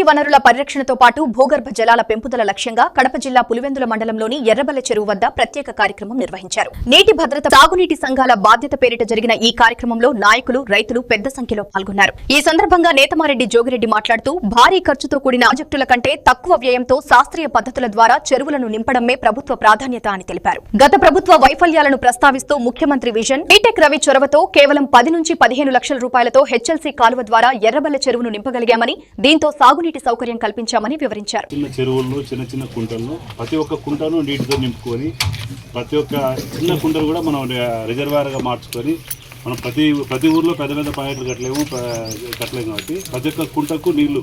నీటి వనరుల పరిరక్షణతో పాటు భూగర్భ జలాల పెంపుదల లక్ష్యంగా కడప జిల్లా పులివెందుల మండలంలోని ఎర్రబెల్ల చెరువు వద్ద ప్రత్యేక కార్యక్రమం నిర్వహించారు. నీటి భద్రత, తాగునీటి సంఘాల బాధ్యత పేరిట జరిగిన ఈ కార్యక్రమంలో నాయకులు, రైతులు పెద్ద సంఖ్యలో పాల్గొన్నారు. ఈ సందర్భంగా నేతమారెడ్డి జోగిరెడ్డి మాట్లాడుతూ భారీ ఖర్చుతో కూడిన ప్రాజెక్టుల కంటే తక్కువ వ్యయంతో శాస్త్రీయ పద్ధతుల ద్వారా చెరువులను నింపడమే ప్రభుత్వ ప్రాధాన్యత అని తెలిపారు. గత ప్రభుత్వ వైఫల్యాలను ప్రస్తావిస్తూ ముఖ్యమంత్రి విజన్ బీటెక్ రవి చొరవతో కేవలం 10 నుంచి 15 లక్షల రూపాయలతో హెచ్ఎల్సీ కాలువ ద్వారా ఎర్రబెల్ల చెరువును నింపగలిగామని, దీంతో సాగునీటి సౌకర్యం కల్పించామని వివరించారు. చిన్న చెరువుల్లో చిన్న కుంటలను ప్రతి ఒక్క కుంటను నీటితో నింపుకొని ప్రతి ఒక్క చిన్న కుంటలు కూడా మనం రిజర్వాయర్గా మార్చుకొని మనం ప్రతి ఊర్లో పెద్ద పెద్ద ప్రాజెక్టులు కట్టలేము కాబట్టి ప్రతి ఒక్క కుంటకు నీళ్లు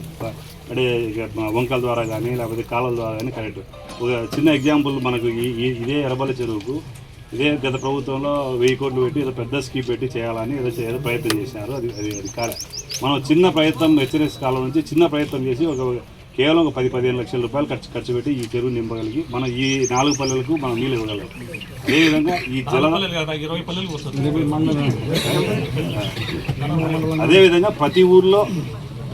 అంటే వంకల ద్వారా కానీ లేకపోతే కాలువల ద్వారా కానీ కరెక్ట్. ఒక చిన్న ఎగ్జాంపుల్ మనకు ఇదే ఎర్రబెల్ల చెరువుకు ఇదే గత ప్రభుత్వంలో 1000 కోట్లు పెట్టి ఏదో పెద్ద స్కీమ్ పెట్టి చేయాలని ఏదో ప్రయత్నం చేసినారు. అది కాలే. మనం చిన్న ప్రయత్నం హెచ్ఎన్ఎస్ కాలం నుంచి చిన్న ప్రయత్నం చేసి కేవలం 10-15 లక్షల రూపాయలు ఖర్చు పెట్టి ఈ చెరువు నింపగలిగి మనం ఈ 4 పల్లెలకు మనం నీళ్ళు ఇవ్వగలం. అదేవిధంగా ఈ అదేవిధంగా ప్రతి ఊర్లో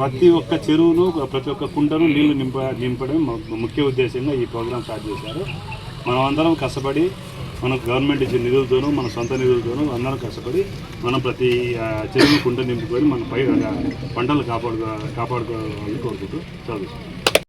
ప్రతి ఒక్క చెరువును ప్రతి ఒక్క కుంటను నీళ్లు నింపడం ముఖ్య ఉద్దేశంగా ఈ ప్రోగ్రాం స్టార్ట్ చేశారు. మనం అందరం కష్టపడి మనం గవర్నమెంట్ ఇచ్చే నిధులతోనూ మన సొంత నిధులతోనూ అందరం కష్టపడి మనం ప్రతి చెరువు కుంట నింపుకొని మన పంటలు కాపాడుకోవాలని కోరుకుంటూ చదువుతాం.